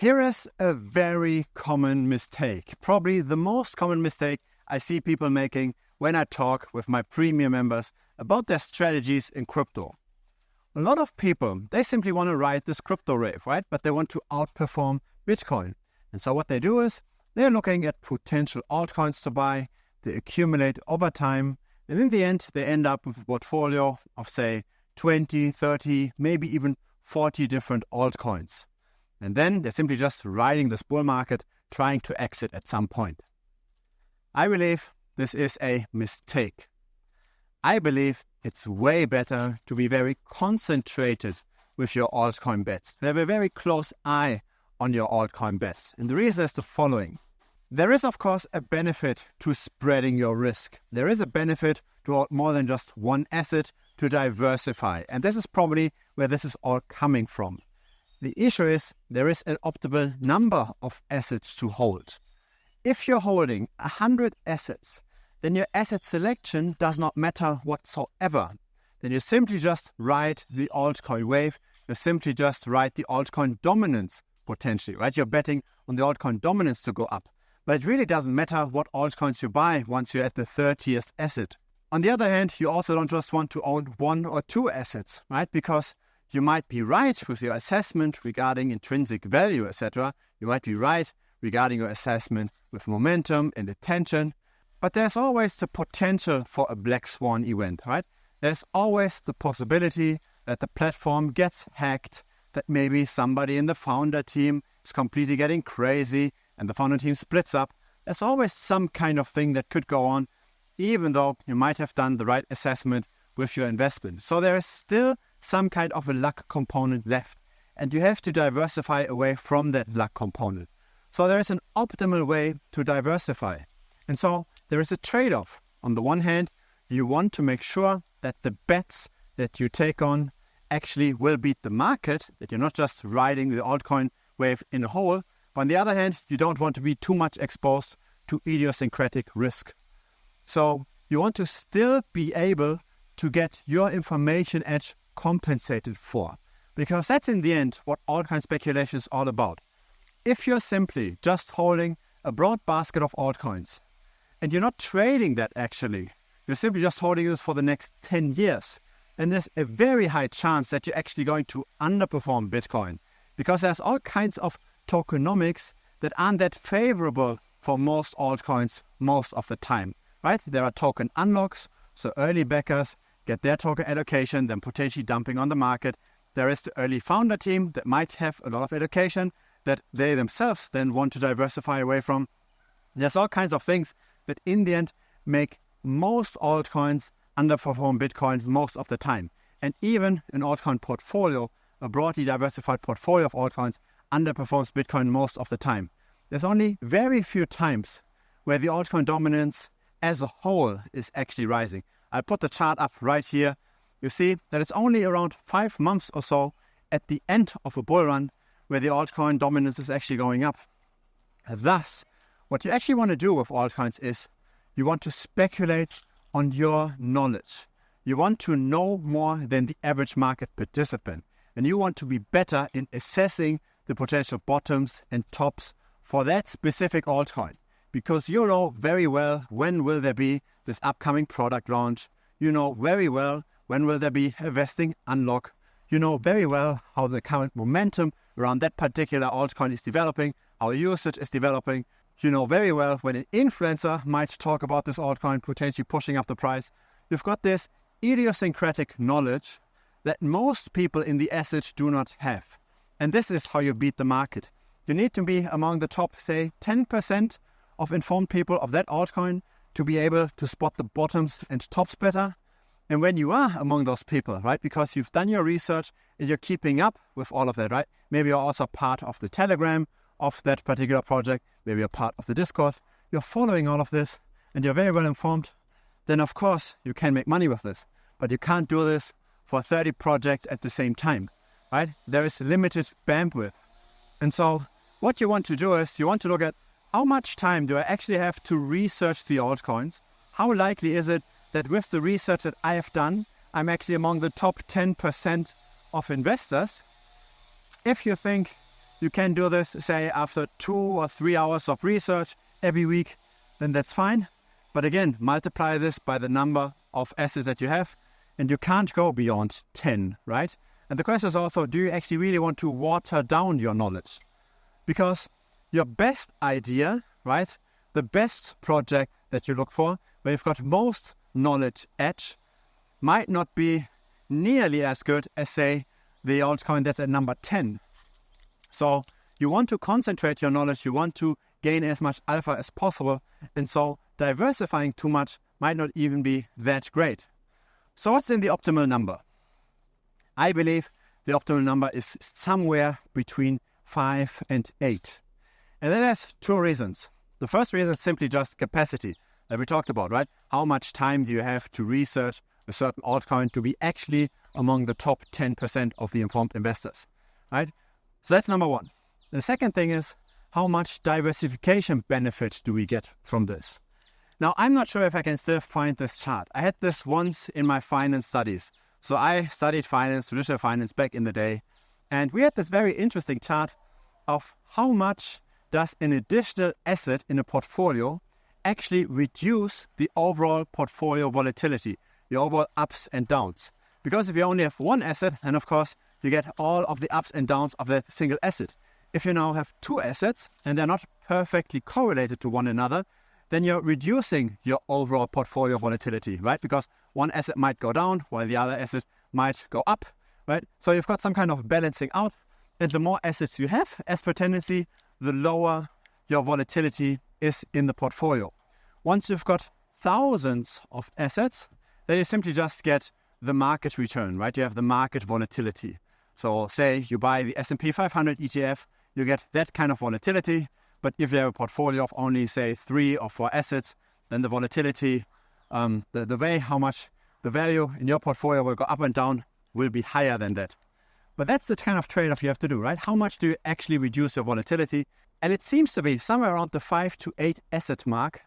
Here is a very common mistake, probably the most common mistake I see people making when I talk with my premium members about their strategies in crypto. A lot of people, they simply want to ride this crypto wave, right? But they want to outperform Bitcoin. And so what they do is they're looking at potential altcoins to buy, they accumulate over time, and in the end, they end up with a portfolio of, say, 20, 30, maybe even 40 different altcoins. And then they're simply just riding this bull market, trying to exit at some point. I believe this is a mistake. I believe it's way better to be very concentrated with your altcoin bets, to have a very close eye on your altcoin bets. And the reason is the following. There is, of course, a benefit to spreading your risk. There is a benefit to hold more than just one asset, to diversify. And this is probably where this is all coming from. The issue is there is an optimal number of assets to hold. If you're holding 100 assets, then your asset selection does not matter whatsoever. Then you simply just ride the altcoin wave. You simply just ride the altcoin dominance potentially, right? You're betting on the altcoin dominance to go up. But it really doesn't matter what altcoins you buy once you're at the 30th asset. On the other hand, you also don't just want to own one or two assets, right? Because you might be right with your assessment regarding intrinsic value, etc. You might be right regarding your assessment with momentum and attention. But there's always the potential for a black swan event, right? There's always the possibility that the platform gets hacked, that maybe somebody in the founder team is completely getting crazy and the founder team splits up. There's always some kind of thing that could go on, even though you might have done the right assessment with your investment. So there is still some kind of a luck component left, and you have to diversify away from that luck component. So there is an optimal way to diversify. And so there is a trade-off. On the one hand, you want to make sure that the bets that you take on actually will beat the market, that you're not just riding the altcoin wave in a hole. But on the other hand, you don't want to be too much exposed to idiosyncratic risk. So you want to still be able to get your information edge compensated for, because that's in the end what altcoin speculation is all about. If you're simply just holding a broad basket of altcoins and you're not trading that actually, you're simply just holding this for the next 10 years, and there's a very high chance that you're actually going to underperform Bitcoin, because there's all kinds of tokenomics that aren't that favorable for most altcoins most of the time, right? There are token unlocks, so early backers get their token allocation, then potentially dumping on the market. There is the early founder team that might have a lot of allocation that they themselves then want to diversify away from. There's all kinds of things that in the end make most altcoins underperform Bitcoin most of the time. And even an altcoin portfolio, a broadly diversified portfolio of altcoins, underperforms Bitcoin most of the time. There's only very few times where the altcoin dominance as a whole is actually rising. I'll put the chart up right here. You see that it's only around 5 months or so at the end of a bull run where the altcoin dominance is actually going up. Thus, what you actually want to do with altcoins is you want to speculate on your knowledge. You want to know more than the average market participant. And you want to be better in assessing the potential bottoms and tops for that specific altcoin. Because you know very well when will there be this upcoming product launch. You know very well when will there be a vesting unlock. You know very well how the current momentum around that particular altcoin is developing, how usage is developing. You know very well when an influencer might talk about this altcoin potentially pushing up the price. You've got this idiosyncratic knowledge that most people in the asset do not have. And this is how you beat the market. You need to be among the top, say, 10% of informed people of that altcoin to be able to spot the bottoms and tops better. And when you are among those people, right, because you've done your research and you're keeping up with all of that, right, maybe you're also part of the Telegram of that particular project, maybe you're part of the Discord, you're following all of this and you're very well informed, then of course you can make money with this. But you can't do this for 30 projects at the same time, right? There is limited bandwidth. And so what you want to do is you want to look at how much time do I actually have to research the altcoins? How likely is it that with the research that I have done, I'm actually among the top 10% of investors? If you think you can do this, say, after 2 or 3 hours of research every week, then that's fine. But again, multiply this by the number of assets that you have, and you can't go beyond 10, right? And the question is also, do you actually really want to water down your knowledge? Because your best idea, right, the best project that you look for, where you've got most knowledge edge, might not be nearly as good as, say, the altcoin that's at number 10. So you want to concentrate your knowledge, you want to gain as much alpha as possible, and so diversifying too much might not even be that great. So what's in the optimal number? I believe the optimal number is somewhere between 5 and 8. And that has 2 reasons. The first reason is simply just capacity that we talked about, right? How much time do you have to research a certain altcoin to be actually among the top 10% of the informed investors, right? So that's number 1. The second thing is, how much diversification benefit do we get from this? Now, I'm not sure if I can still find this chart. I had this once in my finance studies. So I studied finance, traditional finance back in the day. And we had this very interesting chart of how much does an additional asset in a portfolio actually reduce the overall portfolio volatility, the overall ups and downs. Because if you only have one asset, then of course you get all of the ups and downs of that single asset. If you now have 2 assets and they're not perfectly correlated to one another, then you're reducing your overall portfolio volatility, right? Because one asset might go down while the other asset might go up, right? So you've got some kind of balancing out, and the more assets you have, as per tendency, the lower your volatility is in the portfolio. Once you've got thousands of assets, then you simply just get the market return, right? You have the market volatility. So say you buy the S&P 500 ETF, you get that kind of volatility. But if you have a portfolio of only, say, 3 or 4 assets, then the volatility, the way how much the value in your portfolio will go up and down will be higher than that. But that's the kind of trade-off you have to do, right? How much do you actually reduce your volatility? And it seems to be somewhere around the 5 to 8 asset mark.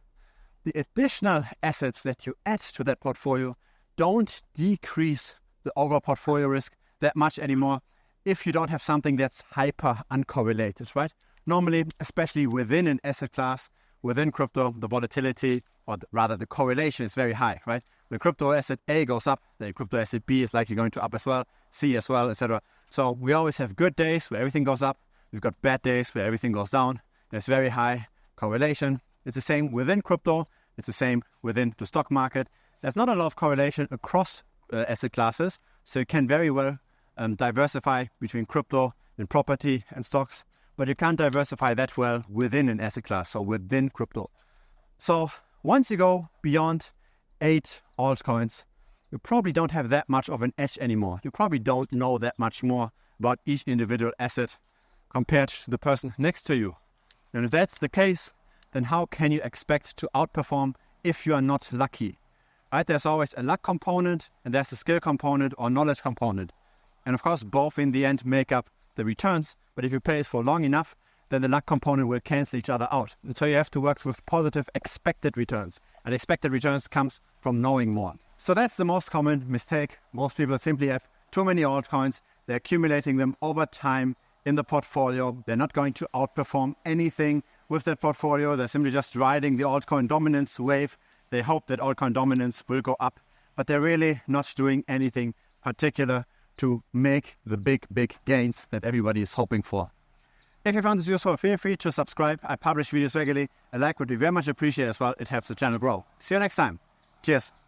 The additional assets that you add to that portfolio don't decrease the overall portfolio risk that much anymore if you don't have something that's hyper uncorrelated, right? Normally, especially within an asset class, within crypto, the volatility, or rather the correlation is very high, right? When crypto asset A goes up, then crypto asset B is likely going to up as well, C as well, etc. So we always have good days where everything goes up. We've got bad days where everything goes down. There's very high correlation. It's the same within crypto. It's the same within the stock market. There's not a lot of correlation across asset classes, so you can very well diversify between crypto and property and stocks, but you can't diversify that well within an asset class, so within crypto. So once you go beyond 8 altcoins, you probably don't have that much of an edge anymore. You probably don't know that much more about each individual asset compared to the person next to you. And if that's the case, then how can you expect to outperform if you are not lucky? Right? There's always a luck component and there's a skill component or knowledge component. And of course, both in the end make up the returns. But if you play it for long enough, then the luck component will cancel each other out. And so you have to work with positive expected returns. And expected returns comes from knowing more. So that's the most common mistake. Most people simply have too many altcoins. They're accumulating them over time in the portfolio. They're not going to outperform anything with that portfolio. They're simply just riding the altcoin dominance wave. They hope that altcoin dominance will go up, but they're really not doing anything particular to make the big gains that everybody is hoping for. If you found this useful, feel free to subscribe. I publish videos regularly. A like would be very much appreciated as well. It helps the channel grow. See you next time. Cheers.